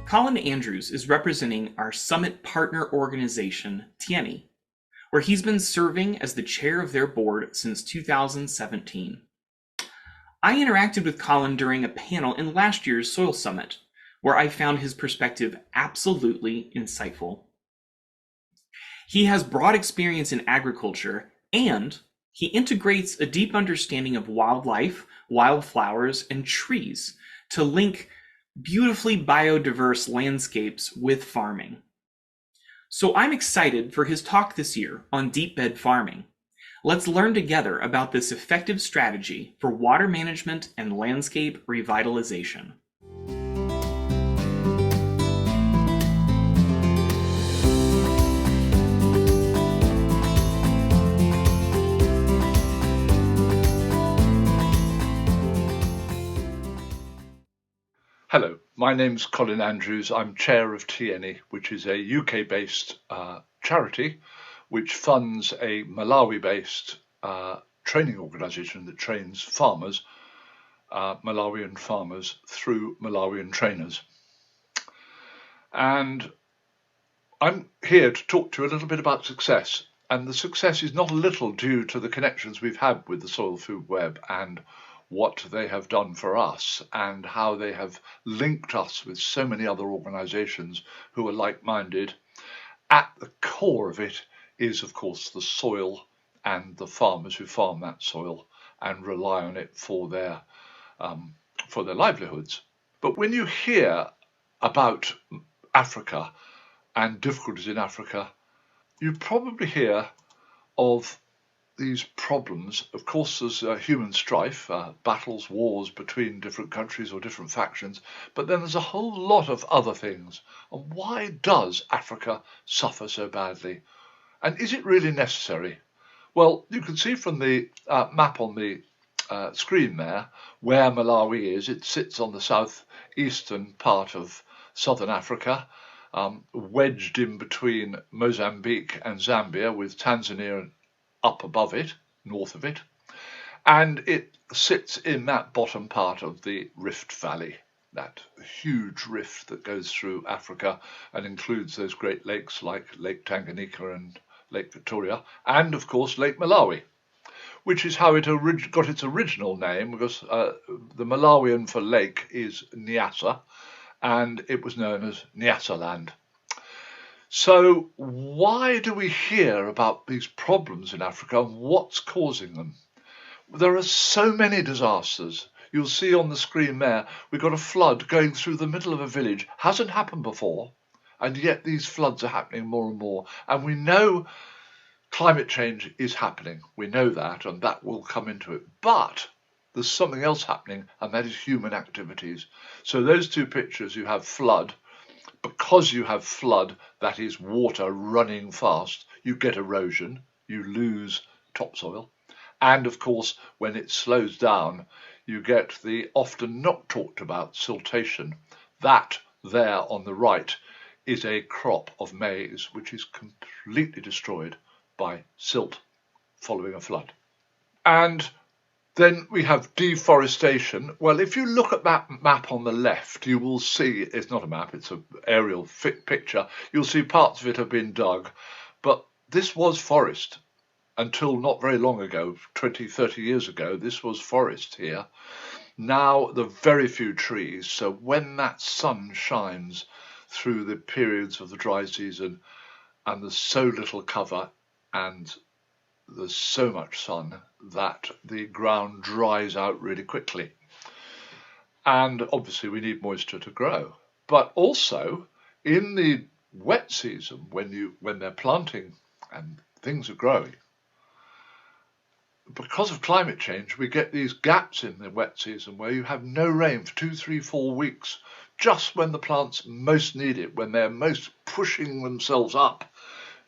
Colin Andrews is representing our summit partner organization, Tiyeni, where he's been serving as the chair of their board since 2017. I interacted with Colin during a panel in last year's Soil Summit, where I found his perspective absolutely insightful. He has broad experience in agriculture, and he integrates a deep understanding of wildlife, wildflowers, and trees to link beautifully biodiverse landscapes with farming. So I'm excited for his talk this year on deep bed farming. Let's learn together about this effective strategy for water management and landscape revitalization. Hello, my name's Colin Andrews. I'm chair of Tiyeni, which is a UK-based charity which funds a Malawi-based training organisation that trains farmers, Malawian farmers, through Malawian trainers. And I'm here to talk to you a little bit about success. And the success is not a little due to the connections we've had with the Soil Food Web and what they have done for us and how they have linked us with so many other organisations who are like-minded. At the core of it is, of course, the soil and the farmers who farm that soil and rely on it for their livelihoods. But when you hear about Africa and difficulties in Africa, you probably hear of these problems. Of course, there's human strife, battles, wars between different countries or different factions, but then there's a whole lot of other things. And why does Africa suffer so badly? And is it really necessary? Well, you can see from the map on the screen there where Malawi is. It sits on the southeastern part of southern Africa, wedged in between Mozambique and Zambia, with Tanzania up above it, north of it, and it sits in that bottom part of the Rift Valley, that huge rift that goes through Africa and includes those great lakes like Lake Tanganyika and Lake Victoria, and of course Lake Malawi, which is how it got its original name, because the Malawian for lake is Nyasa, and it was known as Nyasaland. So why do we hear about these problems in Africa and what's causing them? There are so many disasters. You'll see on the screen there, we've got a flood going through the middle of a village. Hasn't happened before, and yet these floods are happening more and more. And we know climate change is happening. We know that, and that will come into it. But there's something else happening, and that is human activities. So those two pictures, you have flood. Because you have flood, that is water running fast, you get erosion, you lose topsoil. And of course, when it slows down, you get the often not talked about siltation. That there on the right is a crop of maize which is completely destroyed by silt following a flood. And then we have deforestation. Well, if you look at that map on the left, you will see, it's not a map, it's an aerial picture. You'll see parts of it have been dug, but this was forest until not very long ago, 20, 30 years ago, this was forest here. Now there are very few trees, so when that sun shines through the periods of the dry season and there's so little cover and there's so much sun that the ground dries out really quickly. And obviously we need moisture to grow. But also in the wet season, when they're planting and things are growing, because of climate change, we get these gaps in the wet season where you have no rain for 2, 3, 4 weeks, just when the plants most need it, when they're most pushing themselves up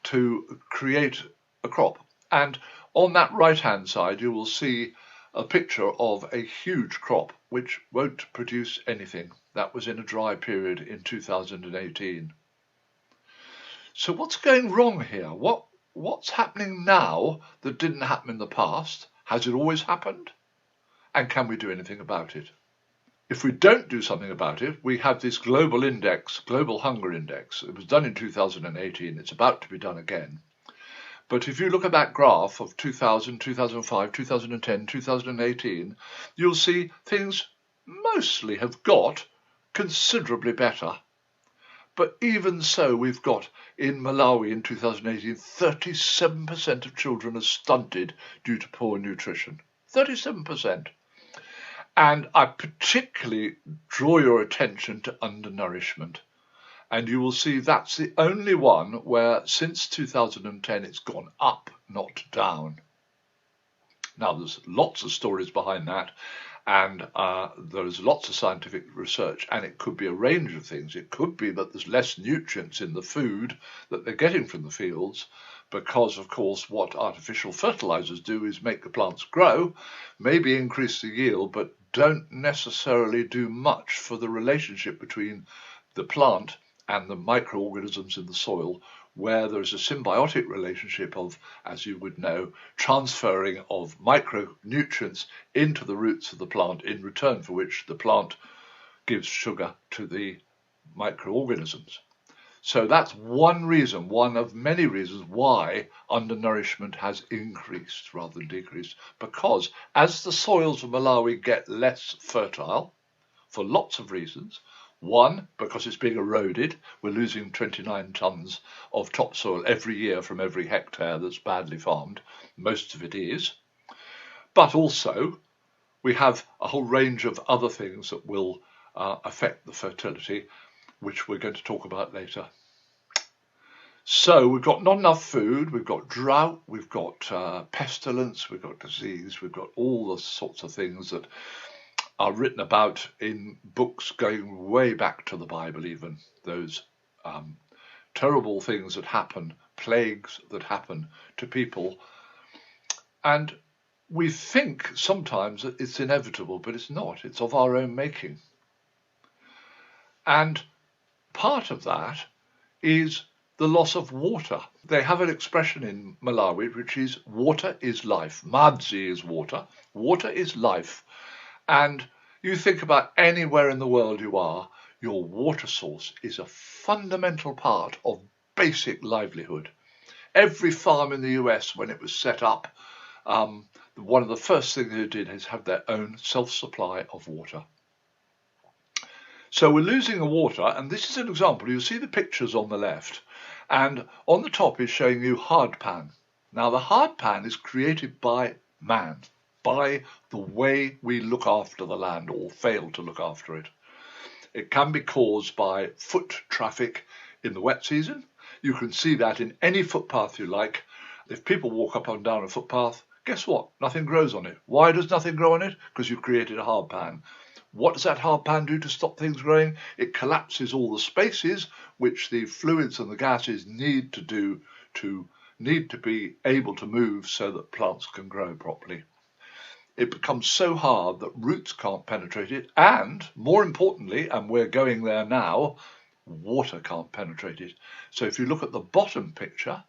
to create a crop. And on that right-hand side, you will see a picture of a huge crop which won't produce anything. That was in a dry period in 2018. So what's going wrong here? What's happening now that didn't happen in the past? Has it always happened? And can we do anything about it? if we don't do something about it, we have this global index, global hunger index. It was done in 2018. It's about to be done again. But if you look at that graph of 2000, 2005, 2010, 2018, you'll see things mostly have got considerably better. But even so, we've got in Malawi in 2018, 37% of children are stunted due to poor nutrition. 37%. And I particularly draw your attention to undernourishment. And you will see that's the only one where since 2010 it's gone up, not down. Now there's lots of stories behind that, and there's lots of scientific research, and it could be a range of things. It could be that there's less nutrients in the food that they're getting from the fields, because of course what artificial fertilizers do is make the plants grow, maybe increase the yield, but don't necessarily do much for the relationship between the plant and the microorganisms in the soil, where there's a symbiotic relationship of, as you would know, transferring of micronutrients into the roots of the plant, in return for which the plant gives sugar to the microorganisms. So that's one reason, one of many reasons why undernourishment has increased rather than decreased, because as the soils of Malawi get less fertile, for lots of reasons. One, because it's being eroded. We're losing 29 tonnes of topsoil every year from every hectare that's badly farmed. Most of it is. But also, we have a whole range of other things that will affect the fertility, which we're going to talk about later. So we've got not enough food, we've got drought, we've got pestilence, we've got disease, we've got all the sorts of things that are written about in books going way back to the Bible even, those terrible things that happen, plagues that happen to people. And we think sometimes that it's inevitable, but it's not. It's of our own making. And part of that is the loss of water. They have an expression in Malawi which is water is life. Madzi is water. Water is life. And you think about anywhere in the world you are, your water source is a fundamental part of basic livelihood. Every farm in the US, when it was set up, one of the first things they did is have their own self-supply of water. So we're losing the water, and this is an example. You'll see the pictures on the left, and on the top is showing you hard pan. Now the hard pan is created by man, by the way we look after the land or fail to look after it. It can be caused by foot traffic in the wet season. You can see that in any footpath you like. If people walk up and down a footpath, guess what? Nothing grows on it. Why does nothing grow on it? Because you've created a hard pan. What does that hard pan do to stop things growing? It collapses all the spaces which the fluids and the gases need to be able to move so that plants can grow properly. It becomes so hard that roots can't penetrate it, and more importantly, and we're going there now, water can't penetrate it. So if you look at the bottom picture,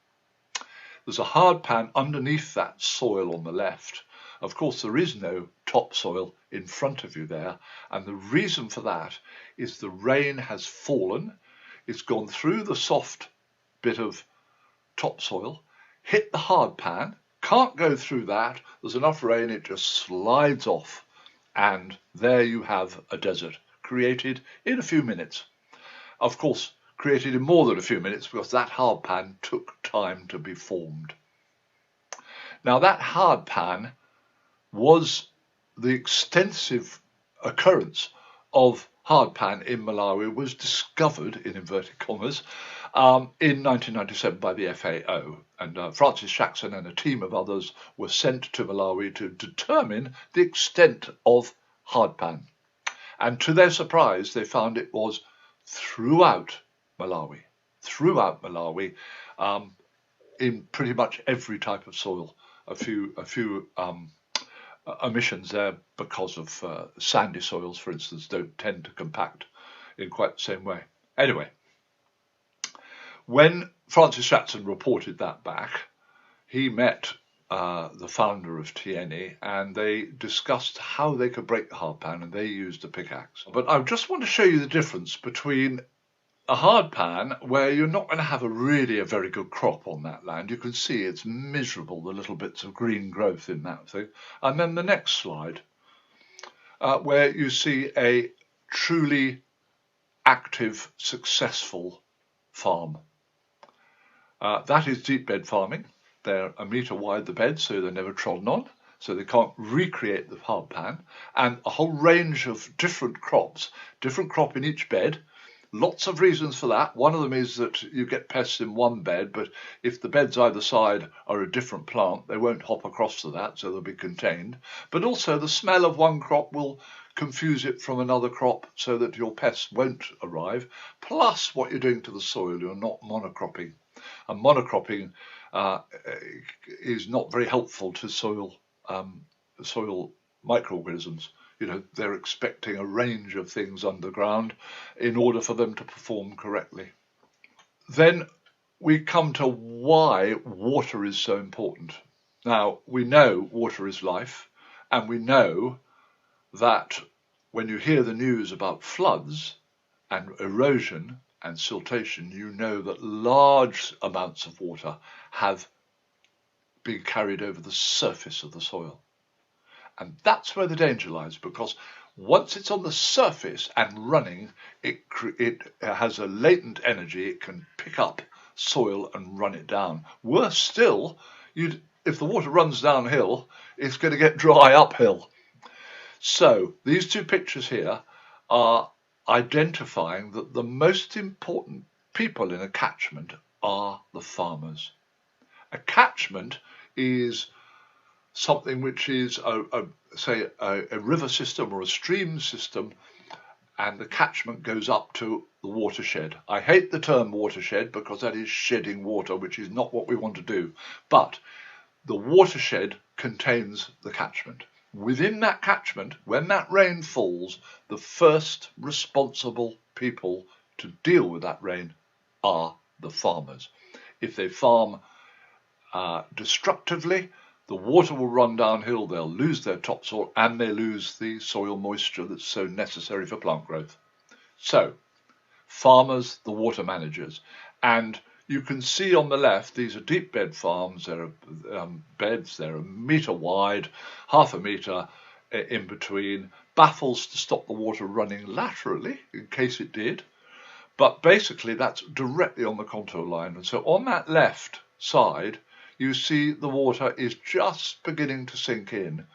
there's a hard pan underneath that soil on the left. Of course, there is no topsoil in front of you there, and the reason for that is the rain has fallen, it's gone through the soft bit of topsoil, hit the hard pan, can't go through that, there's enough rain, it just slides off, and there you have a desert created in a few minutes. Of course, created in more than a few minutes because that hard pan took time to be formed. Now that hard pan was the extensive occurrence of hard pan in Malawi was discovered, in inverted commas, in 1997 by the FAO. And Francis Jackson and a team of others were sent to Malawi to determine the extent of hard pan. And to their surprise, they found it was throughout Malawi, in pretty much every type of soil. A few omissions there because of sandy soils, for instance, don't tend to compact in quite the same way. Anyway, when Francis Jackson reported that back, he met the founder of Tiyeni, and they discussed how they could break the hard pan, and they used a pickaxe. But I just want to show you the difference between a hard pan, where you're not going to have a very good crop on that land. You can see it's miserable, the little bits of green growth in that thing. And then the next slide, where you see a truly active, successful farm. That is deep bed farming. They're a metre wide, the beds, so they're never trodden on, so they can't recreate the hard pan. And a whole range of different crops, different crop in each bed. Lots of reasons for that. One of them is that you get pests in one bed, but if the beds either side are a different plant, they won't hop across to that, so they'll be contained. But also the smell of one crop will confuse it from another crop so that your pests won't arrive. Plus what you're doing to the soil, you're not monocropping. And monocropping is not very helpful to soil microorganisms. You know, they're expecting a range of things underground in order for them to perform correctly. Then we come to why water is so important. Now, we know water is life, and we know that when you hear the news about floods and erosion and siltation, you know that large amounts of water have been carried over the surface of the soil. And that's where the danger lies, because once it's on the surface and running, it has a latent energy. It can pick up soil and run it down. Worse still, if the water runs downhill, it's going to get dry uphill. So these two pictures here are identifying that the most important people in a catchment are the farmers. A catchment is something which is a river system or a stream system, and the catchment goes up to the watershed. I hate the term watershed because that is shedding water, which is not what we want to do. But the watershed contains the catchment. Within that catchment, when that rain falls, the first responsible people to deal with that rain are the farmers. If they farm destructively, the water will run downhill, they'll lose their topsoil, and they lose the soil moisture that's so necessary for plant growth. So, farmers, the water managers. And you can see on the left, these are deep bed farms. There are beds, they're a metre wide, half a metre in between, baffles to stop the water running laterally, in case it did. But basically, that's directly on the contour line. And so on that left side, you see the water is just beginning to sink in.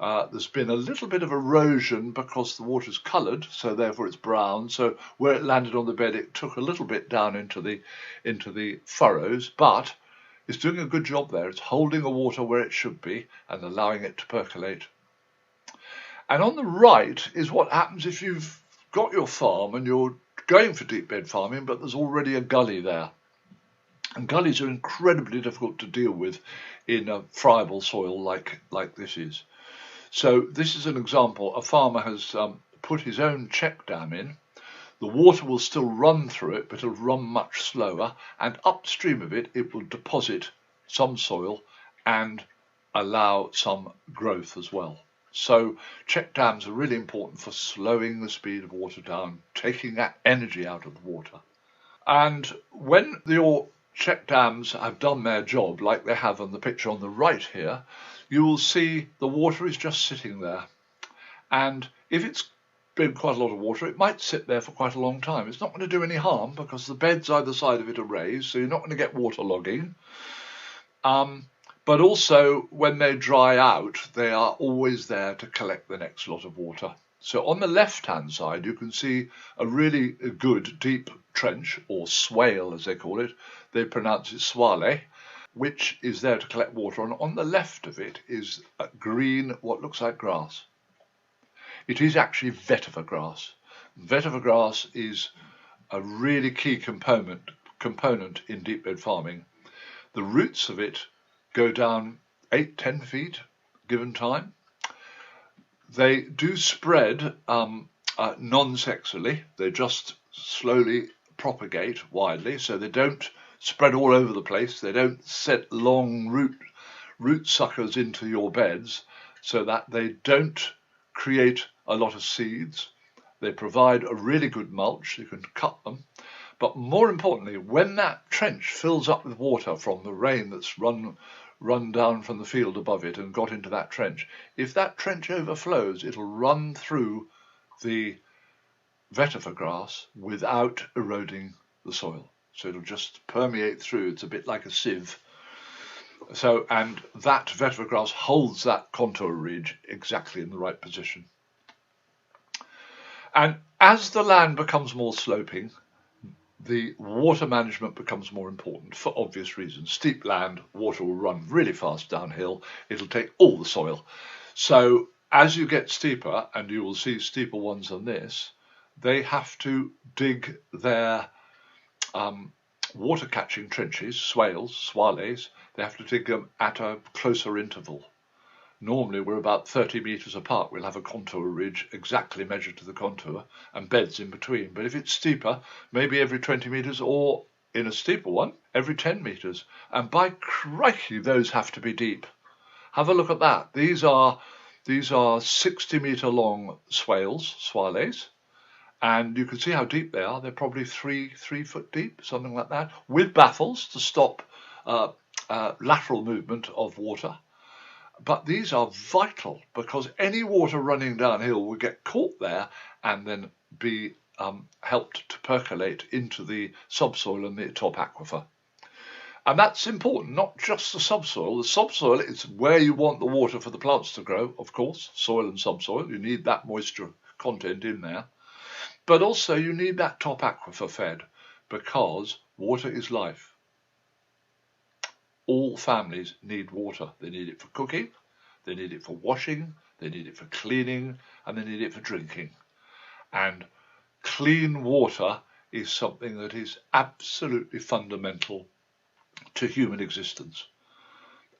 There's been a little bit of erosion because the water's coloured, so therefore it's brown. So where it landed on the bed, it took a little bit down into the furrows, but it's doing a good job there. It's holding the water where it should be and allowing it to percolate. And on the right is what happens if you've got your farm and you're going for deep bed farming, but there's already a gully there. And gullies are incredibly difficult to deal with in a friable soil like this is. So this is an example. A farmer has put his own check dam in. The water will still run through it, but it'll run much slower. And upstream of it, it will deposit some soil and allow some growth as well. So check dams are really important for slowing the speed of water down, taking that energy out of the water. And when your check dams have done their job, like they have on the picture on the right here, you will see the water is just sitting there. And if it's been quite a lot of water, it might sit there for quite a long time. It's not going to do any harm because the beds either side of it are raised, so you're not going to get waterlogging. But also, when they dry out, they are always there to collect the next lot of water. So on the left-hand side, you can see a really good deep trench, or swale as they call it. They pronounce it swale, which is there to collect water. And on the left of it is a green, what looks like grass. It is actually vetiver grass. Vetiver grass is a really key component in deep bed farming. The roots of it go down 8-10 feet, given time. They do spread non-sexually. They just slowly propagate widely, so they don't spread all over the place. They don't set long root suckers into your beds so that they don't create a lot of seeds. They provide a really good mulch. You can cut them. But more importantly, when that trench fills up with water from the rain that's run down from the field above it and got into that trench, if that trench overflows, it'll run through the vetiver grass without eroding the soil. So it'll just permeate through. It's a bit like a sieve. So, and that vetiver grass holds that contour ridge exactly in the right position. And as the land becomes more sloping, the water management becomes more important for obvious reasons. Steep land, water will run really fast downhill. It'll take all the soil. So as you get steeper, and you will see steeper ones than this, they have to dig their water catching trenches, swales, they have to dig them at a closer interval. Normally we're about 30 metres apart. We'll have a contour ridge exactly measured to the contour and beds in between. But if it's steeper, maybe every 20 metres, or in a steeper one, every 10 metres. And by crikey, those have to be deep. Have a look at that. These are 60 metre long swales, and you can see how deep they are. They're probably 3 foot deep, something like that, with baffles to stop lateral movement of water. But these are vital because any water running downhill will get caught there and then be helped to percolate into the subsoil and the top aquifer. And that's important, not just the subsoil. The subsoil is where you want the water for the plants to grow, of course, soil and subsoil. You need that moisture content in there. But also you need that top aquifer fed because water is life. All families need water. They need it for cooking, they need it for washing, they need it for cleaning, and they need it for drinking. And clean water is something that is absolutely fundamental to human existence.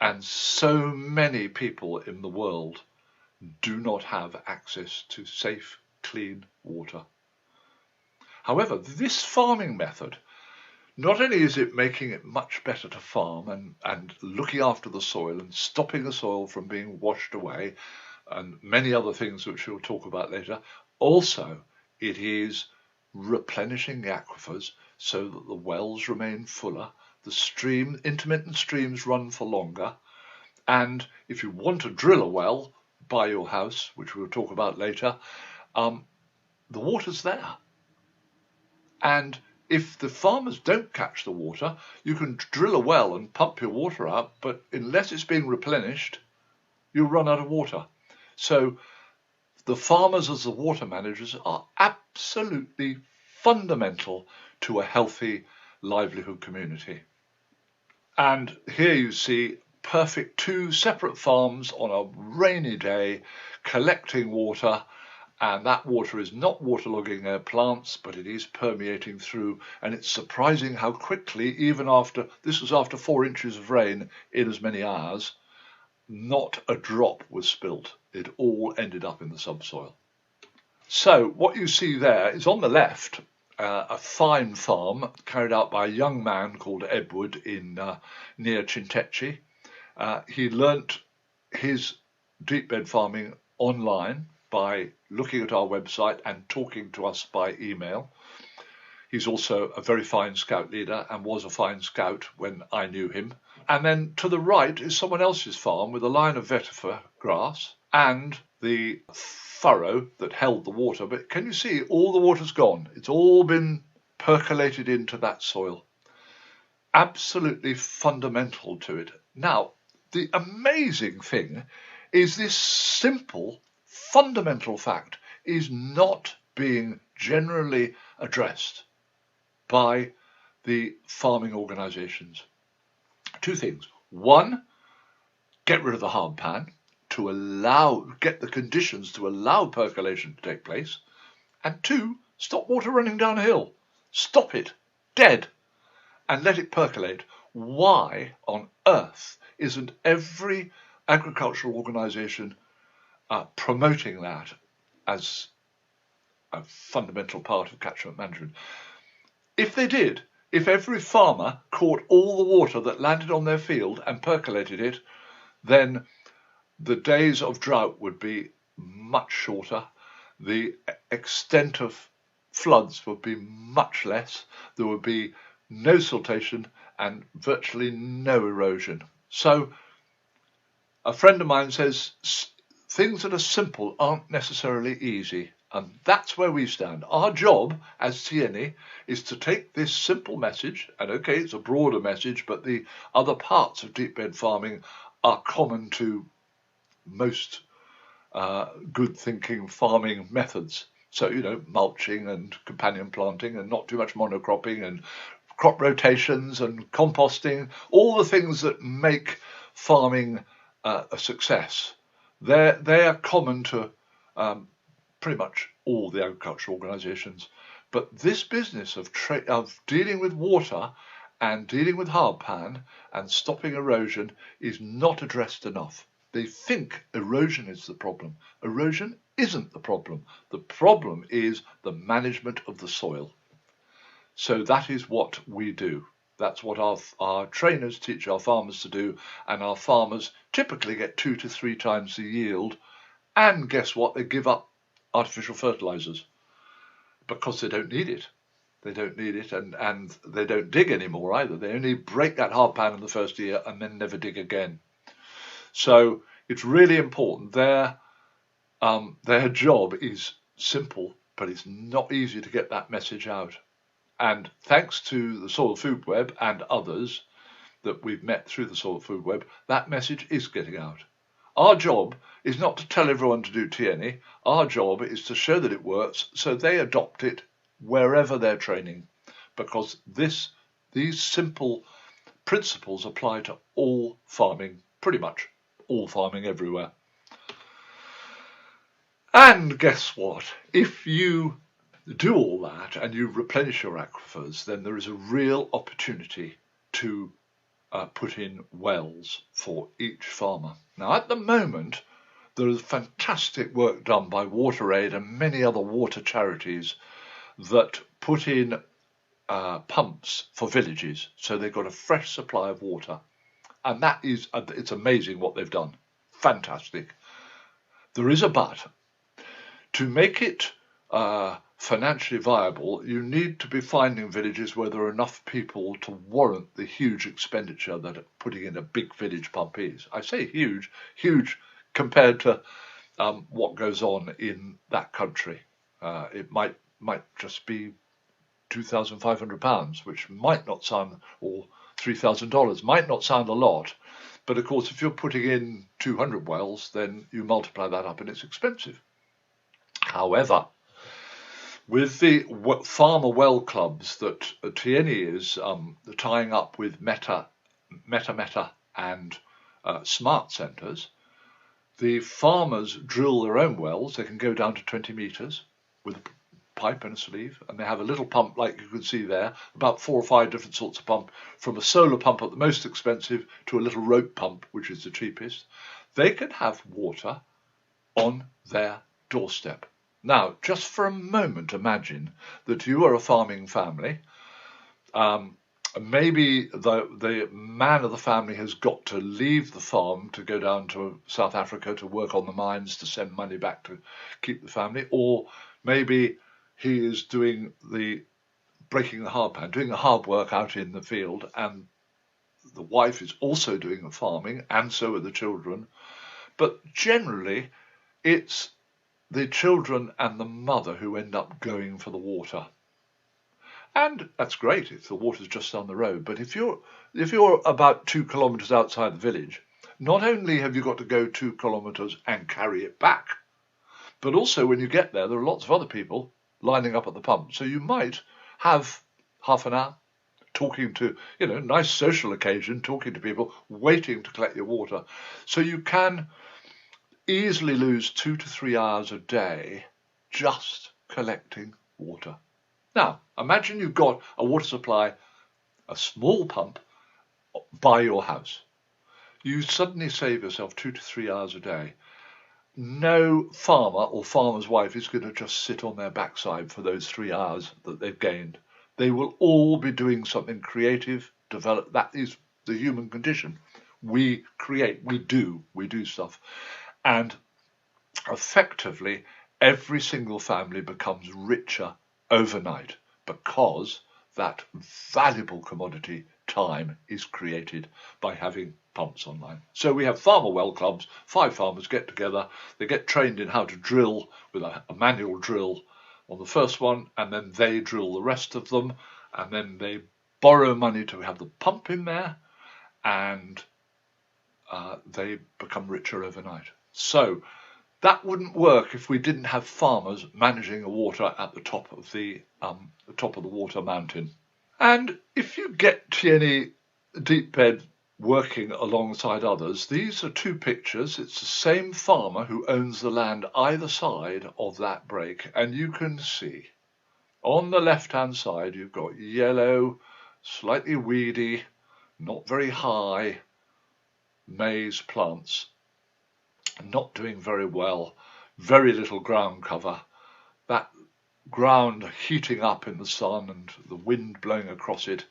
And so many people in the world do not have access to safe, clean water. However, this farming method, not only is it making it much better to farm and looking after the soil and stopping the soil from being washed away and many other things which we'll talk about later, also it is replenishing the aquifers so that the wells remain fuller, the intermittent streams run for longer, and if you want to drill a well by your house, which we'll talk about later, the water's there. And if the farmers don't catch the water, you can drill a well and pump your water out, but unless it's being replenished, you'll run out of water. So the farmers as the water managers are absolutely fundamental to a healthy livelihood community. And here you see perfect 2 separate farms on a rainy day collecting water. And that water is not waterlogging their plants, but it is permeating through. And it's surprising how quickly, even after, this was after 4 inches of rain in as many hours, not a drop was spilt. It all ended up in the subsoil. So what you see there is on the left, a fine farm carried out by a young man called Edward in near Chintechi. He learnt his deep bed farming online by looking at our website and talking to us by email. He's also a very fine scout leader and was a fine scout when I knew him. And then to the right is someone else's farm with a line of vetiver grass and the furrow that held the water. But can you see all the water's gone? It's all been percolated into that soil. Absolutely fundamental to it. Now, the amazing thing is this simple fundamental fact is not being generally addressed by the farming organisations. 2 things. 1, get rid of the hard pan to get the conditions to allow percolation to take place. And 2, stop water running downhill. Stop it, dead, and let it percolate. Why on earth isn't every agricultural organisation promoting that as a fundamental part of catchment management? If they did, if every farmer caught all the water that landed on their field and percolated it, then the days of drought would be much shorter. The extent of floods would be much less. There would be no siltation and virtually no erosion. So a friend of mine says things that are simple aren't necessarily easy. And that's where we stand. Our job as Tiyeni is to take this simple message, and okay, it's a broader message, but the other parts of deep bed farming are common to most good thinking farming methods. So, mulching and companion planting and not too much monocropping and crop rotations and composting, all the things that make farming a success. They are common to pretty much all the agricultural organisations. But this business of dealing with water and dealing with hardpan and stopping erosion is not addressed enough. They think erosion is the problem. Erosion isn't the problem. The problem is the management of the soil. So that is what we do. That's what our trainers teach our farmers to do, and our farmers typically get 2 to 3 times the yield. And guess what? They give up artificial fertilizers because they don't need it. They don't need it, and they don't dig anymore either. They only break that hardpan in the first year and then never dig again. So it's really important. Their job is simple, but it's not easy to get that message out. And thanks to the Soil Food Web and others that we've met through the Soil Food Web, that message is getting out. Our job is not to tell everyone to do Tiyeni. Our job is to show that it works so they adopt it wherever they're training, because these simple principles apply to all farming, pretty much all farming everywhere. And guess what? If you do all that and you replenish your aquifers, then there is a real opportunity to put in wells for each farmer. Now, at the moment, there is fantastic work done by WaterAid and many other water charities that put in pumps for villages, so they've got a fresh supply of water. And that is, it's amazing what they've done. Fantastic. There is a but. To make it financially viable, you need to be finding villages where there are enough people to warrant the huge expenditure that putting in a big village pump is. I say huge compared to what goes on in that country. It might just be £2,500, which might not sound, or $3,000 might not sound a lot. But of course, if you're putting in 200 wells, then you multiply that up and it's expensive. However, with the farmer well clubs that Tiyeni is tying up with Meta and smart centres, the farmers drill their own wells. They can go down to 20 metres with a pipe and a sleeve, and they have a little pump like you can see there, about 4 or 5 different sorts of pump, from a solar pump at the most expensive to a little rope pump, which is the cheapest. They can have water on their doorstep. Now, just for a moment, imagine that you are a farming family. Maybe the man of the family has got to leave the farm to go down to South Africa to work on the mines to send money back to keep the family, or maybe he is doing breaking the hardpan, doing the hard work out in the field, and the wife is also doing the farming, and so are the children. But generally, it's the children and the mother who end up going for the water. And that's great if the water's just down the road. But if you're about 2 kilometres outside the village, not only have you got to go 2 kilometres and carry it back, but also when you get there are lots of other people lining up at the pump. So you might have half an hour talking to, nice social occasion, talking to people, waiting to collect your water. So you can easily lose 2 to 3 hours a day just collecting water. Now, imagine you've got a water supply, a small pump by your house. You suddenly save yourself 2 to 3 hours a day. No farmer or farmer's wife is going to just sit on their backside for those 3 hours that they've gained. They will all be doing something creative, develop. That is the human condition. We create, we do stuff. And effectively, every single family becomes richer overnight because that valuable commodity time is created by having pumps online. So we have farmer well clubs, 5 farmers get together, they get trained in how to drill with a manual drill on the first one, and then they drill the rest of them, and then they borrow money to have the pump in there, and they become richer overnight. So that wouldn't work if we didn't have farmers managing the water at the top of the water mountain. And if you get Tiyeni deep bed working alongside others, these are 2 pictures. It's the same farmer who owns the land either side of that break, and you can see on the left-hand side you've got yellow, slightly weedy, not very high maize plants, not doing very well, very little ground cover, that ground heating up in the sun and the wind blowing across it.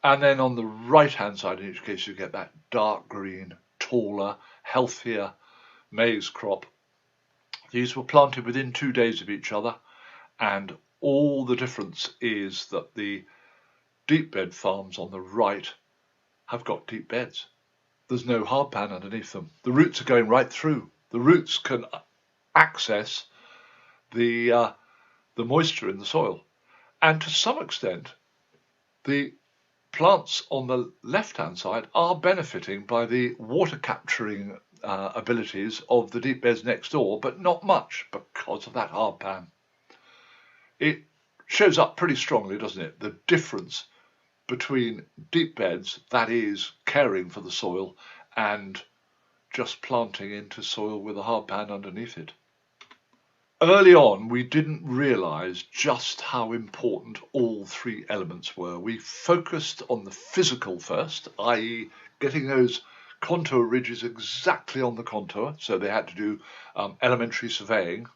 And then on the right hand side, in each case, you get that dark green, taller, healthier maize crop. These were planted within 2 days of each other, and all the difference is that the deep bed farms on the right have got deep beds. There's no hard pan underneath them. The roots are going right through. The roots can access the moisture in the soil. And to some extent, the plants on the left-hand side are benefiting by the water capturing abilities of the deep beds next door, but not much because of that hard pan. It shows up pretty strongly, doesn't it? The difference between deep beds, that is caring for the soil, and just planting into soil with a hard pan underneath it. Early on, we didn't realise just how important all 3 elements were. We focused on the physical first, i.e. getting those contour ridges exactly on the contour, so they had to do elementary surveying.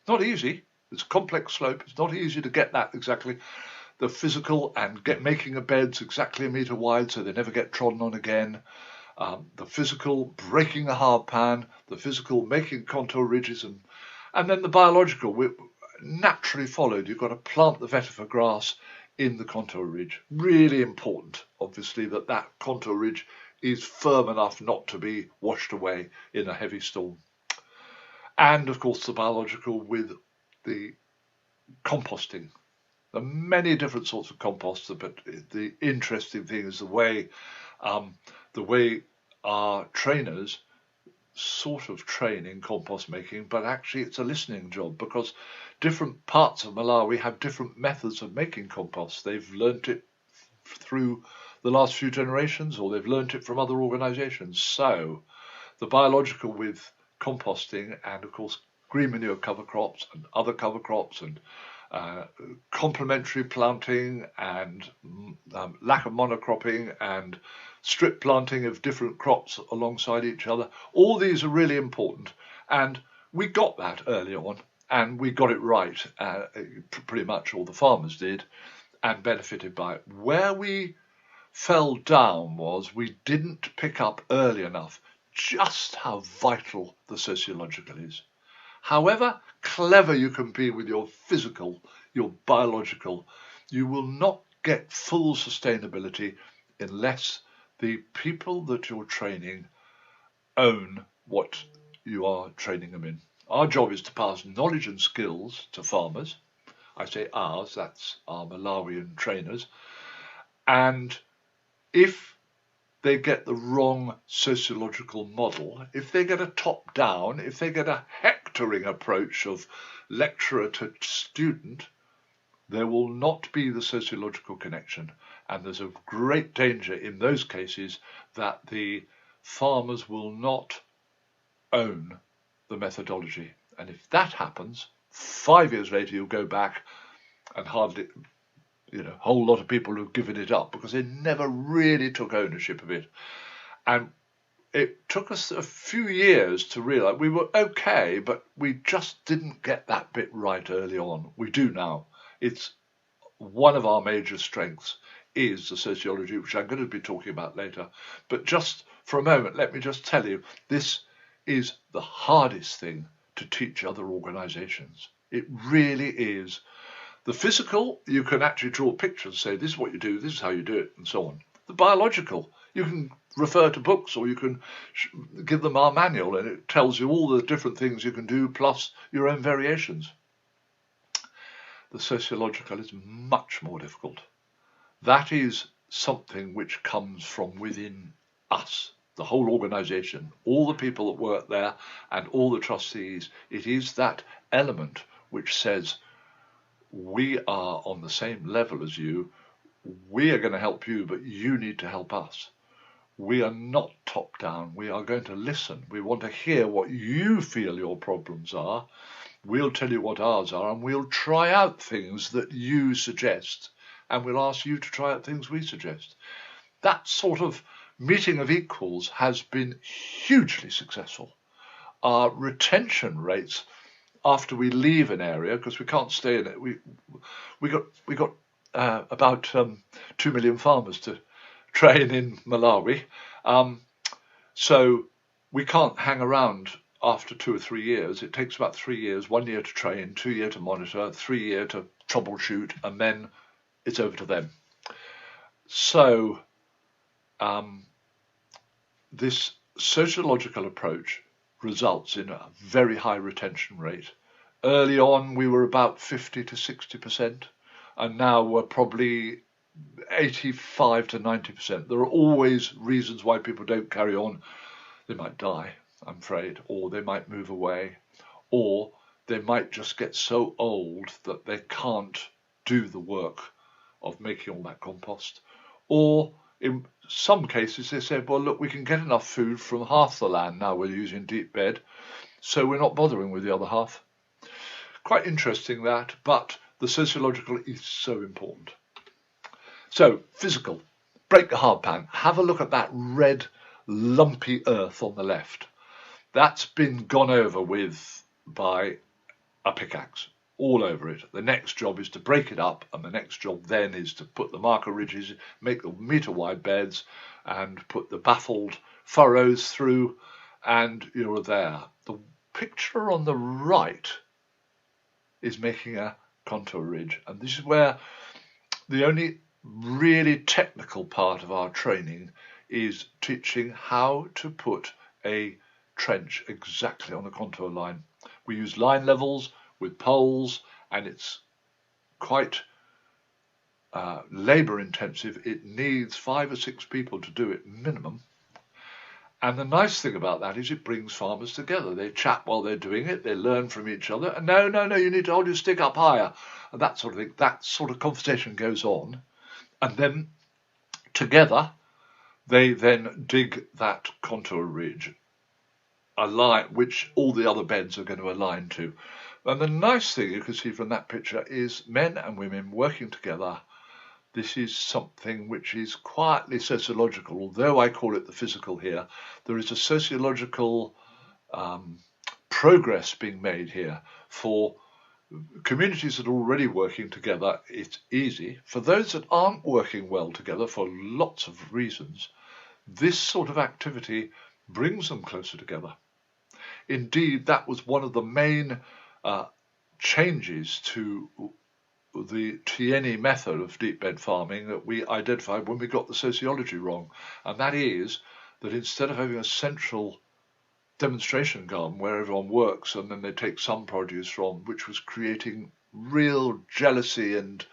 Not easy, it's a complex slope, it's not easy to get that exactly. The physical and making the beds exactly 1 metre wide so they never get trodden on again. The physical, breaking the hard pan, the physical, making contour ridges, and then the biological naturally followed. You've got to plant the vetiver grass in the contour ridge. Really important, obviously, that contour ridge is firm enough not to be washed away in a heavy storm. And of course the biological with the composting. There are many different sorts of composts, but the interesting thing is the way our trainers sort of train in compost making, but actually it's a listening job because different parts of Malawi have different methods of making compost. They've learnt it through the last few generations, or they've learnt it from other organisations. So the biological with composting, and of course green manure cover crops and other cover crops, and complementary planting, and lack of monocropping, and strip planting of different crops alongside each other. All these are really important, and we got that early on, and we got it right. Pretty much all the farmers did, and benefited by it. Where we fell down was we didn't pick up early enough just how vital the sociological is. However clever you can be with your physical, your biological, you will not get full sustainability unless the people that you're training own what you are training them in. Our job is to pass knowledge and skills to farmers. I say ours, that's our Malawian trainers. And if they get the wrong sociological model, if they get a top-down, if they get a hectoring approach of lecturer to student, there will not be the sociological connection. And there's a great danger in those cases that the farmers will not own the methodology. And if that happens, 5 years later you'll go back and hardly, a whole lot of people have given it up because they never really took ownership of it. And it took us a few years to realise we were okay, but we just didn't get that bit right early on. We do now. It's one of our major strengths is the sociology, which I'm going to be talking about later. But just for a moment, let me just tell you, this is the hardest thing to teach other organisations. It really is. The physical, you can actually draw pictures and say, this is what you do, this is how you do it, and so on. The biological, you can refer to books or you can give them our manual and it tells you all the different things you can do plus your own variations. The sociological is much more difficult. That is something which comes from within us, the whole organisation, all the people that work there and all the trustees. It is that element which says, we are on the same level as you, we are going to help you, but you need to help us. We are not top down, we are going to listen. We want to hear what you feel your problems are. We'll tell you what ours are, and we'll try out things that you suggest, and we'll ask you to try out things we suggest. That sort of meeting of equals has been hugely successful. Our retention rates after we leave an area, because we can't stay in it, we got about 2 million farmers to train in Malawi, so we can't hang around after 2 or 3 years. It takes about 3 years, 1 year to train, 2 years to monitor, 3 years to troubleshoot, and then it's over to them. So this sociological approach results in a very high retention rate. Early on, we were about 50 to 60%, and now we're probably 85 to 90%. There are always reasons why people don't carry on. They might die, I'm afraid, or they might move away, or they might just get so old that they can't do the work of making all that compost. Or in some cases, they say, well, look, we can get enough food from half the land now we're using deep bed, so we're not bothering with the other half. Quite interesting that, but the sociological is so important. So, physical, break the hard pan. Have a look at that red, lumpy earth on the left. That's been gone over with by a pickaxe, all over it. The next job is to break it up, and the next job then is to put the marker ridges, make the metre-wide beds, and put the baffled furrows through, and you're there. The picture on the right is making a contour ridge, and this is where the only really technical part of our training is teaching how to put a trench exactly on a contour line. We use line levels with poles, and it's quite labour intensive. It needs 5 or 6 people to do it minimum. And the nice thing about that is it brings farmers together. They chat while they're doing it, they learn from each other. And no, you need to hold your stick up higher. And that sort of thing, that sort of conversation goes on. And then together, they then dig that contour ridge, a line which all the other beds are going to align to. And the nice thing you can see from that picture is men and women working together. This is something which is quietly sociological, although I call it the physical here. There is a sociological progress being made here. For communities that are already working together, it's easy. For those that aren't working well together for lots of reasons, this sort of activity brings them closer together. Indeed, that was one of the main changes to the Tiyeni method of deep bed farming that we identified when we got the sociology wrong. And that is that instead of having a central demonstration garden where everyone works and then they take some produce from, which was creating real jealousy and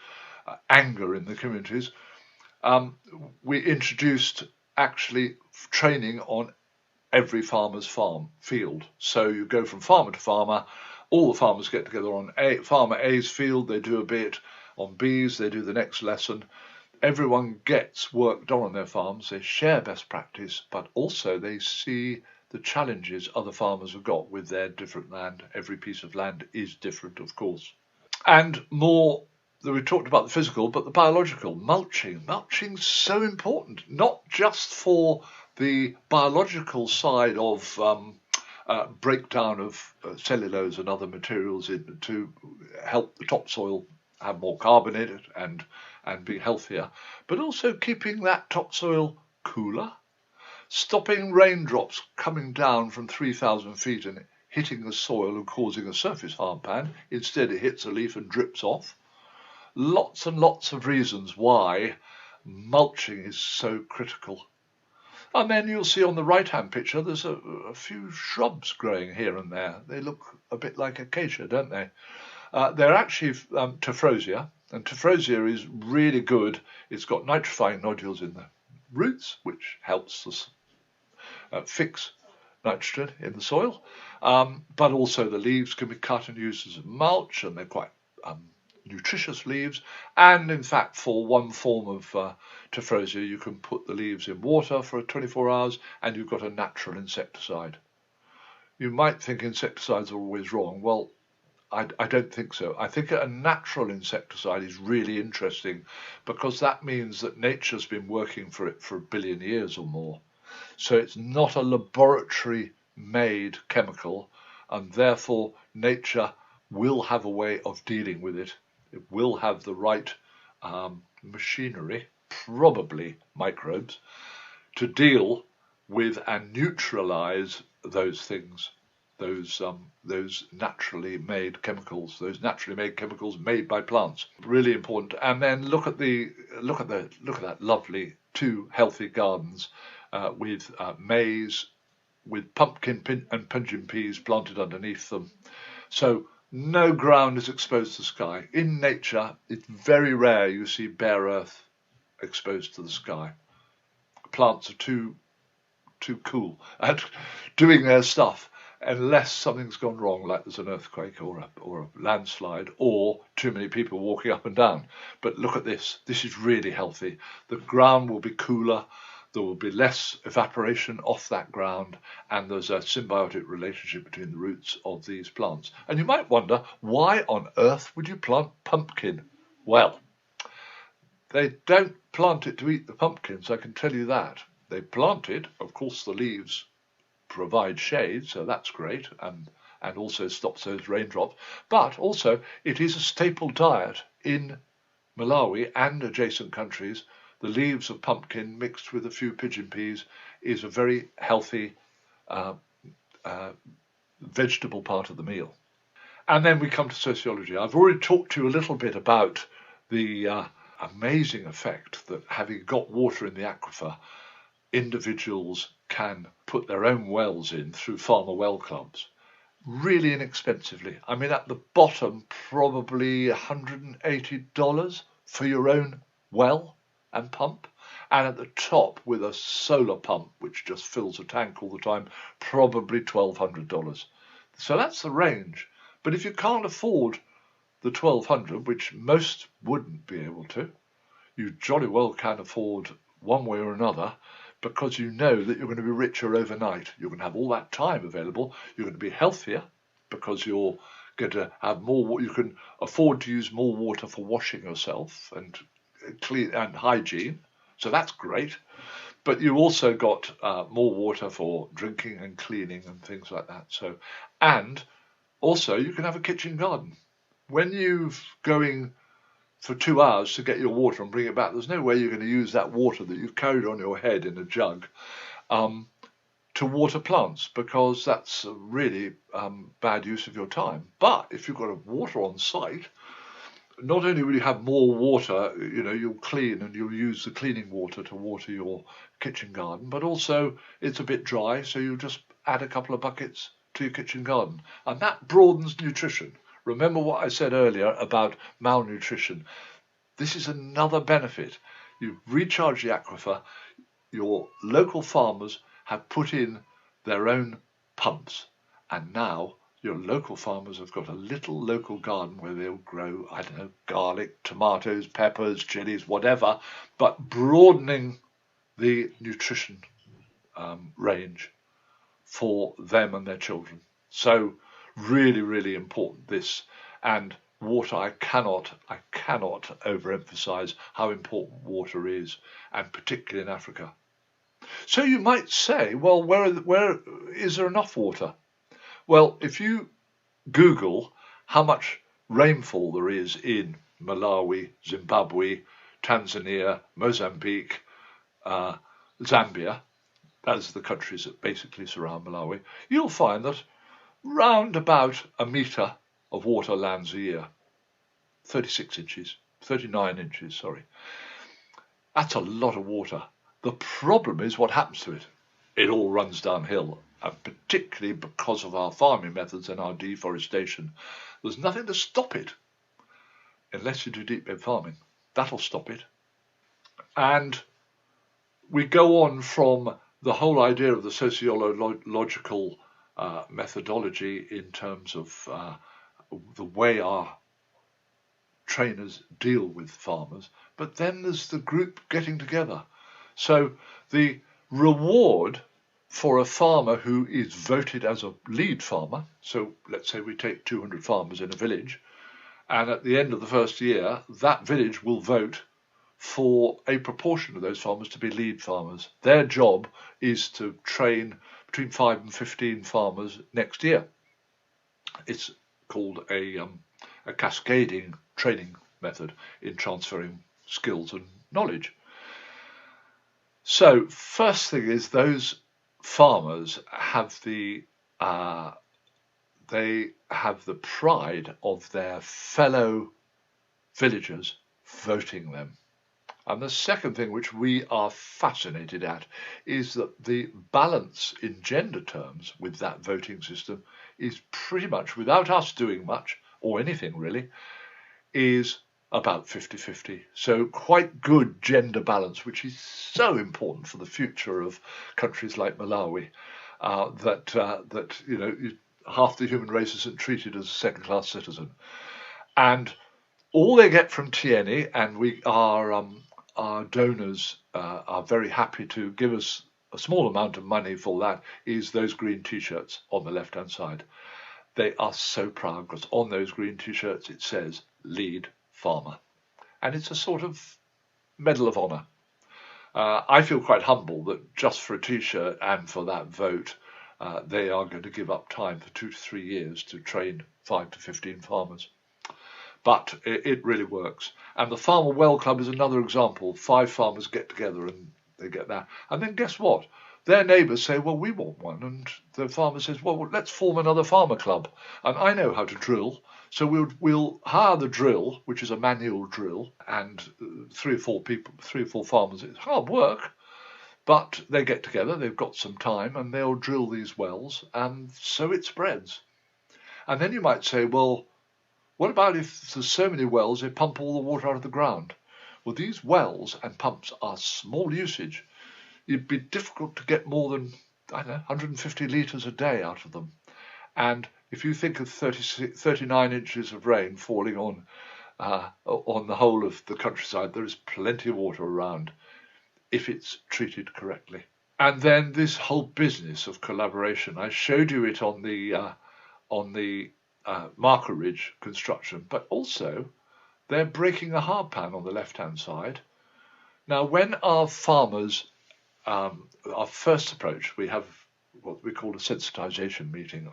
anger in the communities, we introduced actually training on every farmer's field. So you go from farmer to farmer. All the farmers get together on farmer A's field, they do a bit. On B's, they do the next lesson. Everyone gets work done on their farms. They share best practice, but also they see the challenges other farmers have got with their different land. Every piece of land is different, of course. And more, we talked about the physical, but the biological, mulching. Mulching's so important, not just for the biological side of breakdown of cellulose and other materials to help the topsoil have more carbon in it and and being healthier, but also keeping that topsoil cooler, stopping raindrops coming down from 3,000 feet and hitting the soil and causing a surface hard pan. Instead, it hits a leaf and drips off. Lots and lots of reasons why mulching is so critical. And then you'll see on the right-hand picture, there's a few shrubs growing here and there. They look a bit like acacia, don't they? They're actually tephrosia, and tephrosia is really good. It's got nitrifying nodules in the roots, which helps us fix nitrogen in the soil. But also the leaves can be cut and used as a mulch, and they're quite nutritious leaves. And in fact, for one form of tephrosia, you can put the leaves in water for 24 hours and you've got a natural insecticide. You might think insecticides are always wrong. Well, I don't think so. I think a natural insecticide is really interesting because that means that nature's been working for it for 1 billion years or more. So it's not a laboratory made chemical, and therefore nature will have a way of dealing with it. It will have the right machinery, probably microbes, to deal with and neutralize those things, those naturally made chemicals, made by plants. Really important. And then look at that lovely 2 healthy gardens with maize, with pumpkin and puncheon peas planted underneath them. So no ground is exposed to the sky. In nature, it's very rare you see bare earth exposed to the sky. Plants are too cool at doing their stuff unless something's gone wrong, like there's an earthquake or a landslide or too many people walking up and down. But look at this. This is really healthy. The ground will be cooler. There will be less evaporation off that ground, and there's a symbiotic relationship between the roots of these plants. And you might wonder, why on earth would you plant pumpkin? Well, they don't plant it to eat the pumpkins, I can tell you that. They plant it, of course the leaves provide shade, so that's great, and also stops those raindrops. But also, it is a staple diet in Malawi and adjacent countries. The leaves of pumpkin mixed with a few pigeon peas is a very healthy vegetable part of the meal. And then we come to sociology. I've already talked to you a little bit about the amazing effect that having got water in the aquifer, individuals can put their own wells in through farmer well clubs really inexpensively. I mean, at the bottom, probably $180 for your own well and pump, and at the top with a solar pump which just fills a tank all the time, probably $1,200. So that's the range. But if you can't afford the $1,200, which most wouldn't be able to, you jolly well can afford one way or another, because you know that you're going to be richer overnight. You're going to have all that time available. You're going to be healthier because you're going to have more water. You can afford to use more water for washing yourself and clean and hygiene. So that's great. But you also got more water for drinking and cleaning and things like that. So, and also you can have a kitchen garden. When you're going for 2 hours to get your water and bring it back, there's no way you're going to use that water that you've carried on your head in a jug to water plants, because that's a really bad use of your time. But if you've got a water on site, not only will you have more water, you'll clean and you'll use the cleaning water to water your kitchen garden, but also it's a bit dry, so you'll just add a couple of buckets to your kitchen garden. And that broadens nutrition. Remember what I said earlier about malnutrition. This is another benefit. You recharge the aquifer. Your local farmers have put in their own pumps, and now your local farmers have got a little local garden where they'll grow, I don't know, garlic, tomatoes, peppers, chilies, whatever, but broadening the nutrition range for them and their children. So really, really important, this. And water, I cannot overemphasize how important water is, and particularly in Africa. So you might say, well, where is there enough water? Well, if you Google how much rainfall there is in Malawi, Zimbabwe, Tanzania, Mozambique, Zambia, as the countries that basically surround Malawi, you'll find that round about a metre of water lands a year. 39 inches, sorry. That's a lot of water. The problem is what happens to it. It all runs downhill, and particularly because of our farming methods and our deforestation, there's nothing to stop it unless you do deep bed farming. That'll stop it. And we go on from the whole idea of the sociological methodology in terms of the way our trainers deal with farmers, but then there's the group getting together. So the reward for a farmer who is voted as a lead farmer, so let's say we take 200 farmers in a village, and at the end of the first year, that village will vote for a proportion of those farmers to be lead farmers. Their job is to train between 5 and 15 farmers next year. It's called a cascading training method in transferring skills and knowledge. So first thing is those farmers have the pride of their fellow villagers voting them. And the second thing which we are fascinated at is that the balance in gender terms with that voting system is pretty much, without us doing much or anything really, is about 50-50. So quite good gender balance, which is so important for the future of countries like Malawi, that half the human race isn't treated as a second-class citizen. And all they get from Tiyeni, and our donors are very happy to give us a small amount of money for that, is those green T-shirts on the left-hand side. They are so proud because on those green T-shirts it says lead farmer. And it's a sort of medal of honour. I feel quite humble that just for a T-shirt and for that vote, they are going to give up time for 2 to 3 years to train 5 to 15 farmers. But it really works. And the Farmer Well Club is another example. 5 farmers get together and they get that. And then guess what? Their neighbours say, well, we want one. And the farmer says, well, let's form another farmer club. And I know how to drill. So we'll hire the drill, which is a manual drill, and 3 or 4 farmers. It's hard work, but they get together. They've got some time and they'll drill these wells. And so it spreads. And then you might say, well, what about if there's so many wells, they pump all the water out of the ground? Well, these wells and pumps are small usage. It'd be difficult to get more than, 150 litres a day out of them. And if you think of 39 inches of rain falling on the whole of the countryside, there is plenty of water around if it's treated correctly. And then this whole business of collaboration, I showed you it on the Marker Ridge construction, but also they're breaking a hard pan on the left-hand side. Now, when our farmers, our first approach, we have what we call a sensitization meeting.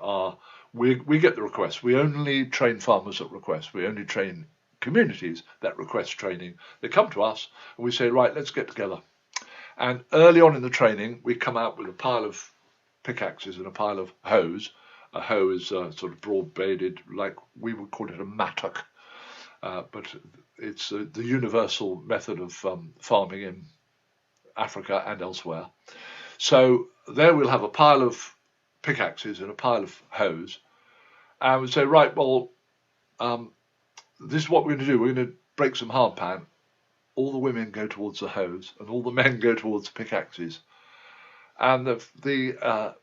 We get the request. We only train farmers at request. We only train communities that request training. They come to us and we say, right, let's get together. And early on in the training, we come out with a pile of pickaxes and a pile of hoes. A hoe is sort of broad-bladed, like we would call it a mattock, but it's the universal method of farming in Africa and elsewhere. So there we'll have a pile of pickaxes and a pile of hoes, and we say, right, well, this is what we're going to do. We're going to break some hard pan. All the women go towards the hoes, and all the men go towards the pickaxes. And the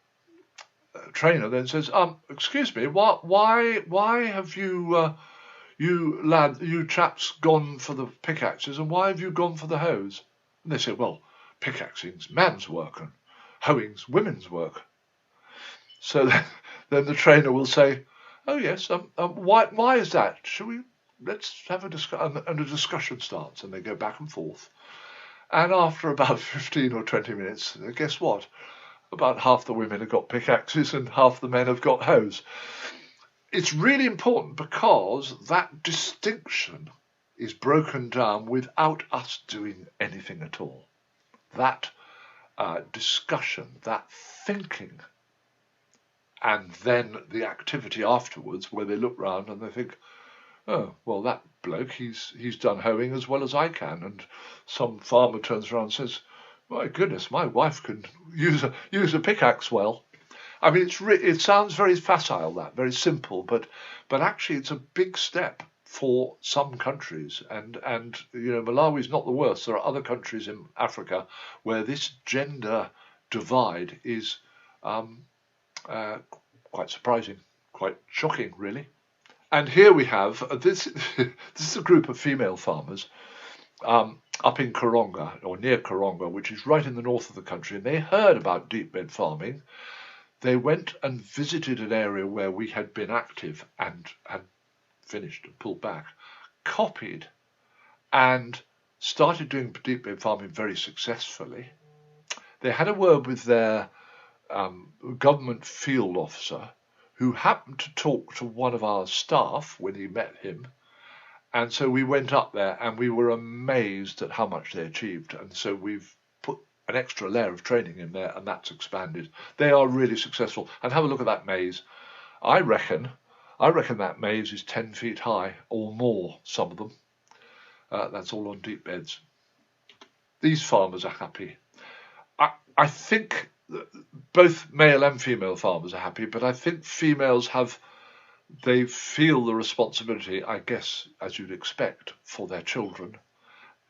trainer then says, excuse me, why have you chaps gone for the pickaxes, and why have you gone for the hoes? And they say, well, pickaxing's man's work and hoeing's women's work. So then the trainer will say, oh yes, why is that? Let's have a discussion, and a discussion starts, and they go back and forth. And after about 15 or 20 minutes, guess what? About half the women have got pickaxes and half the men have got hoes. It's really important because that distinction is broken down without us doing anything at all. That discussion, that thinking, and then the activity afterwards where they look round and they think, oh, well, that bloke, he's done hoeing as well as I can. And some farmer turns around and says, my goodness, my wife can use a pickaxe well. I mean, it sounds very facile, that, very simple, but actually it's a big step for some countries. And Malawi is not the worst. There are other countries in Africa where this gender divide is quite surprising, quite shocking, really. And here we have this. This is a group of female farmers up in Karonga, or near Karonga, which is right in the north of the country. And they heard about deep bed farming. They went and visited an area where we had been active and had finished and pulled back, copied, and started doing deep bed farming very successfully. They had a word with their government field officer, who happened to talk to one of our staff when he met him. And so we went up there and we were amazed at how much they achieved. And so we've put an extra layer of training in there, and that's expanded. They are really successful. And have a look at that maize. I reckon that maize is 10 feet high or more, some of them. That's all on deep beds. These farmers are happy. I think both male and female farmers are happy, but I think females they feel the responsibility, I guess, as you'd expect, for their children,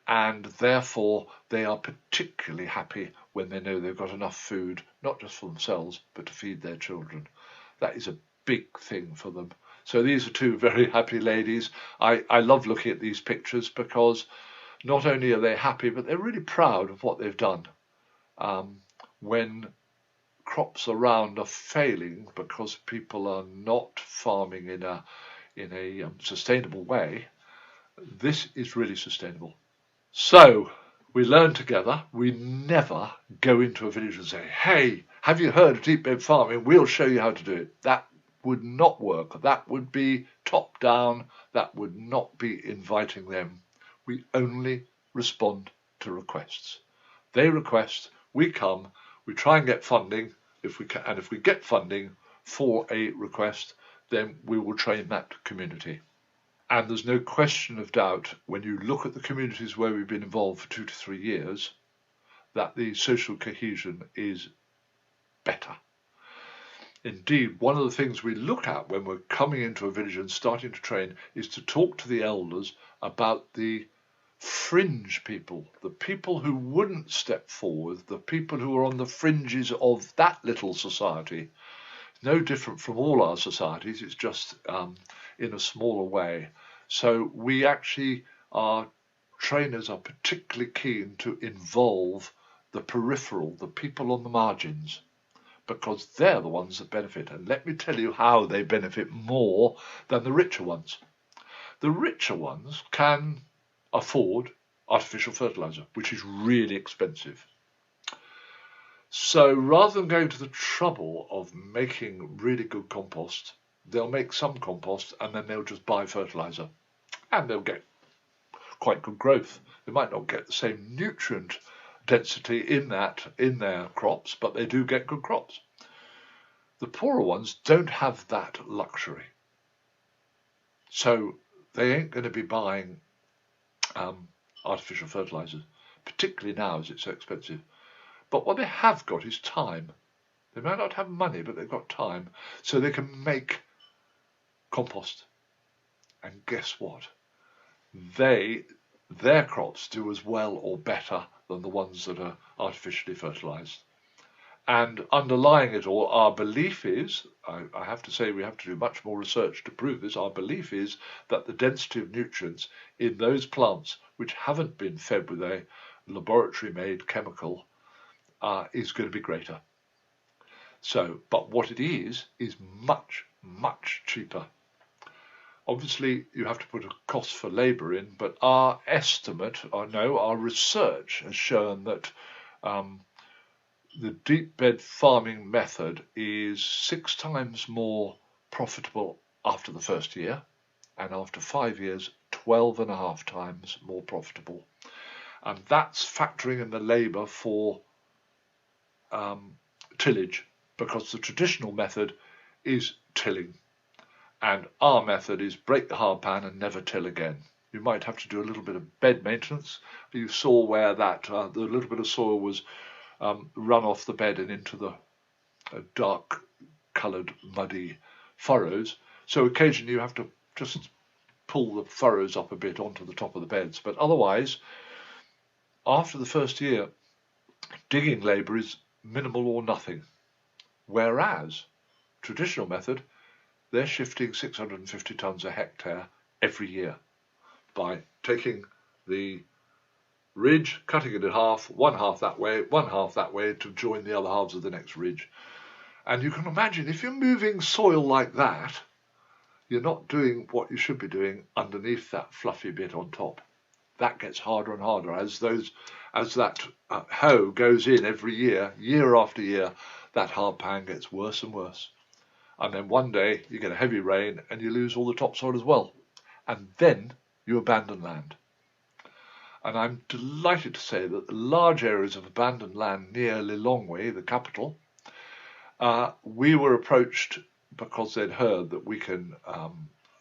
and therefore they are particularly happy when they know they've got enough food, not just for themselves, but to feed their children. That is a big thing for them. So these are two very happy ladies. I love looking at these pictures because not only are they happy, but they're really proud of what they've done. When crops around are failing because people are not farming in a sustainable way, this is really sustainable. So we learn together. We never go into a village and say, hey, have you heard of deep bed farming? We'll show you how to do it. That would not work. That would be top down. That would not be inviting them. We only respond to requests. They request, we come, we try and get funding. If we can, and if we get funding for a request, then we will train that community. And there's no question of doubt, when you look at the communities where we've been involved for 2 to 3 years, that the social cohesion is better. Indeed, one of the things we look at when we're coming into a village and starting to train is to talk to the elders about the fringe people, the people who wouldn't step forward, the people who are on the fringes of that little society. No different from all our societies, it's just in a smaller way. So we actually, our trainers are particularly keen to involve the peripheral, the people on the margins, because they're the ones that benefit. And let me tell you how they benefit more than the richer ones. The richer ones can afford artificial fertilizer, which is really expensive. So rather than going to the trouble of making really good compost, they'll make some compost and then they'll just buy fertilizer, and they'll get quite good growth. They might not get the same nutrient density in their crops, but they do get good crops. The poorer ones don't have that luxury, so they ain't going to be buying artificial fertilizers, particularly now as it's so expensive. But what they have got is time. They might not have money, but they've got time, so they can make compost. And guess what? Their crops do as well or better than the ones that are artificially fertilized. And underlying it all, our belief is, I have to say we have to do much more research to prove this, our belief is that the density of nutrients in those plants which haven't been fed with a laboratory-made chemical is going to be greater. So, but what it is much, much cheaper. Obviously, you have to put a cost for labour in, but our research has shown that the deep bed farming method is 6 times more profitable after the first year, and after 5 years, 12.5 times more profitable. And that's factoring in the labour for tillage, because the traditional method is tilling, and our method is break the hard pan and never till again. You might have to do a little bit of bed maintenance. You saw where that the little bit of soil was run off the bed and into the dark coloured muddy furrows. So occasionally you have to just pull the furrows up a bit onto the top of the beds. But otherwise, after the first year, digging labour is minimal or nothing. Whereas traditional method, they're shifting 650 tonnes a hectare every year by taking the ridge, cutting it in half, one half that way, one half that way to join the other halves of the next ridge. And you can imagine if you're moving soil like that, you're not doing what you should be doing underneath that fluffy bit on top. That gets harder and harder as that hoe goes in every year, year after year. That hard pan gets worse and worse. And then one day you get a heavy rain and you lose all the topsoil as well. And then you abandon land. And I'm delighted to say that the large areas of abandoned land near Lilongwe, the capital, we were approached because they'd heard that we can,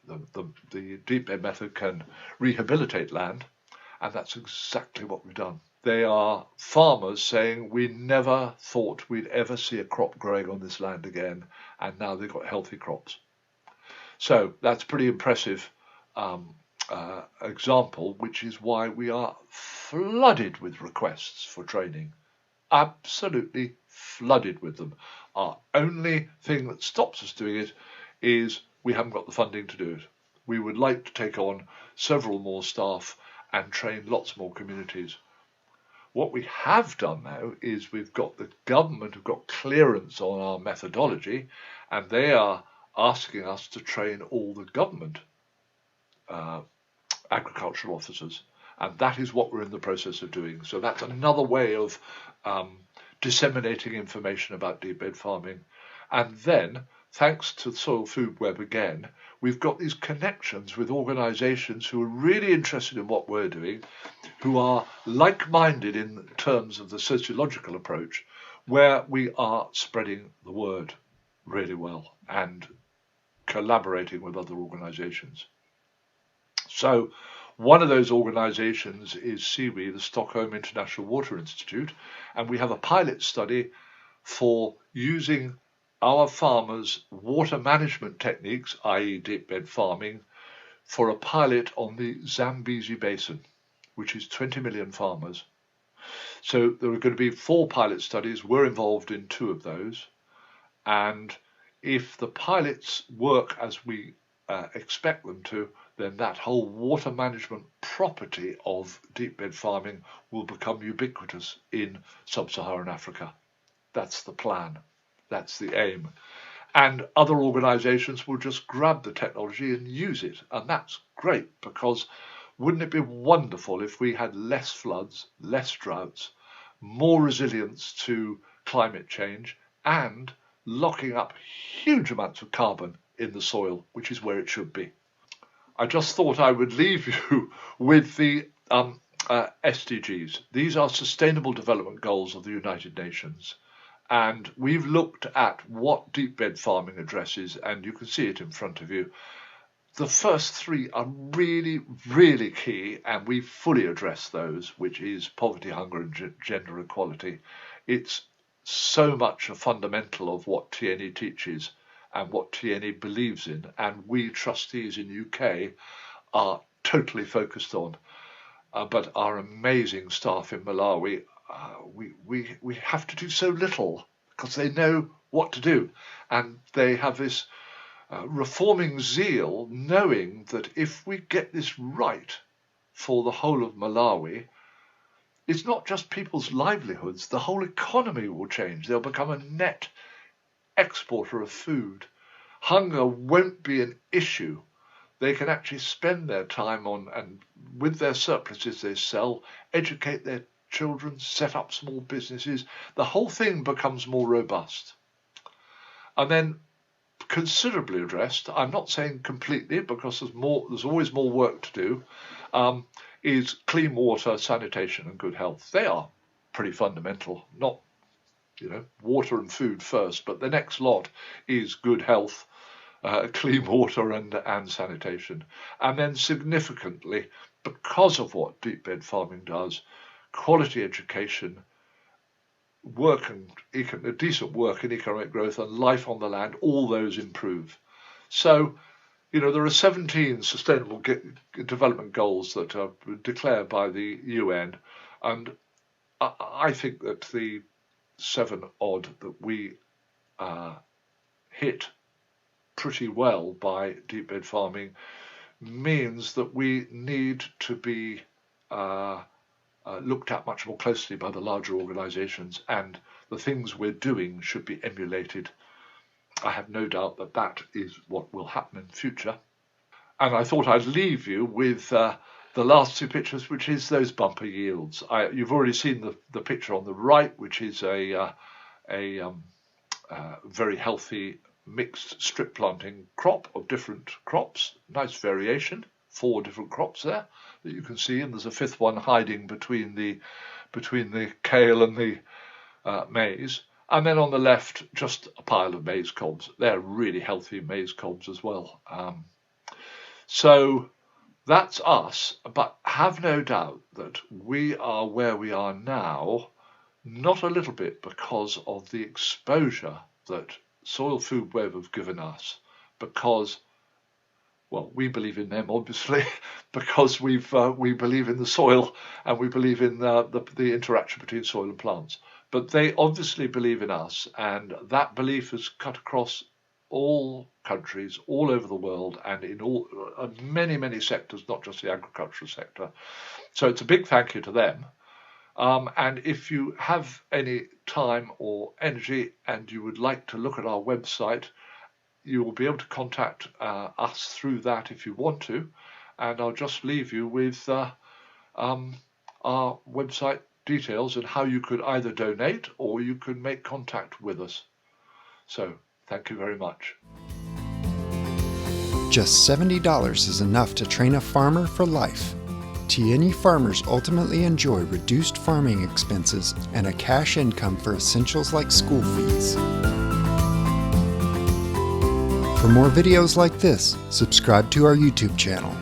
the deep bed method can rehabilitate land. And that's exactly what we've done. They are farmers saying we never thought we'd ever see a crop growing on this land again, and now they've got healthy crops. So that's a pretty impressive example, which is why we are flooded with requests for training. Absolutely flooded with them. Our only thing that stops us doing it is we haven't got the funding to do it. We would like to take on several more staff and train lots more communities. What we have done now is we've got the government have got clearance on our methodology, and they are asking us to train all the government agricultural officers, and that is what we're in the process of doing. So that's another way of disseminating information about deep bed farming. And then, thanks to Soil Food Web again, we've got these connections with organisations who are really interested in what we're doing, who are like-minded in terms of the sociological approach, where we are spreading the word really well and collaborating with other organisations. So one of those organisations is SIWI, the Stockholm International Water Institute, and we have a pilot study for using our farmers' water management techniques, i.e. deep bed farming, for a pilot on the Zambezi Basin, which is 20 million farmers. So there are going to be 4 pilot studies. We're involved in 2 of those. And if the pilots work as we expect them to, then that whole water management property of deep bed farming will become ubiquitous in sub-Saharan Africa. That's the plan. That's the aim. And other organisations will just grab the technology and use it. And that's great, because wouldn't it be wonderful if we had less floods, less droughts, more resilience to climate change, and locking up huge amounts of carbon in the soil, which is where it should be. I just thought I would leave you with the SDGs. These are Sustainable Development Goals of the United Nations. And we've looked at what deep bed farming addresses, and you can see it in front of you. The first 3 are really, really key, and we fully address those, which is poverty, hunger, and gender equality. It's so much a fundamental of what Tiyeni teaches and what Tiyeni believes in, and we trustees in UK are totally focused on. But our amazing staff in Malawi, we have to do so little because they know what to do, and they have this reforming zeal, knowing that if we get this right for the whole of Malawi, it's not just people's livelihoods, the whole economy will change. They'll become a net exporter of food. Hunger won't be an issue. They can actually spend their time on, and with their surpluses they sell, educate their children, set up small businesses. The whole thing becomes more robust. And then considerably addressed, I'm not saying completely because there's always more work to do, is clean water, sanitation and good health. They are pretty fundamental, not water and food first, but the next lot is good health, clean water and sanitation. And then significantly, because of what deep bed farming does, quality education, work and decent work and economic growth and life on the land, all those improve. So, there are 17 sustainable development goals that are declared by the UN, and I think that the 7 odd that we hit pretty well by deep bed farming means that we need to be looked at much more closely by the larger organisations, and the things we're doing should be emulated. I have no doubt that that is what will happen in the future. And I thought I'd leave you with the last 2 pictures, which is those bumper yields. You've already seen the picture on the right, which is a very healthy mixed strip planting crop of different crops. Nice variation, 4 different crops there that you can see, and there's a 5th one hiding between the kale and the maize. And then on the left, just a pile of maize cobs. They're really healthy maize cobs as well. So that's us, but have no doubt that we are where we are now, not a little bit because of the exposure that Soil Food Web have given us, because, well, we believe in them, obviously, because we believe in the soil and we believe in the interaction between soil and plants. But they obviously believe in us, and that belief has cut across all countries, all over the world, and in all many, many sectors, not just the agricultural sector. So it's a big thank you to them. And if you have any time or energy and you would like to look at our website, you will be able to contact us through that if you want to. And I'll just leave you with our website details and how you could either donate or you could make contact with us. So thank you very much. Just $70 is enough to train a farmer for life. Tiyeni farmers ultimately enjoy reduced farming expenses and a cash income for essentials like school fees. For more videos like this, subscribe to our YouTube channel.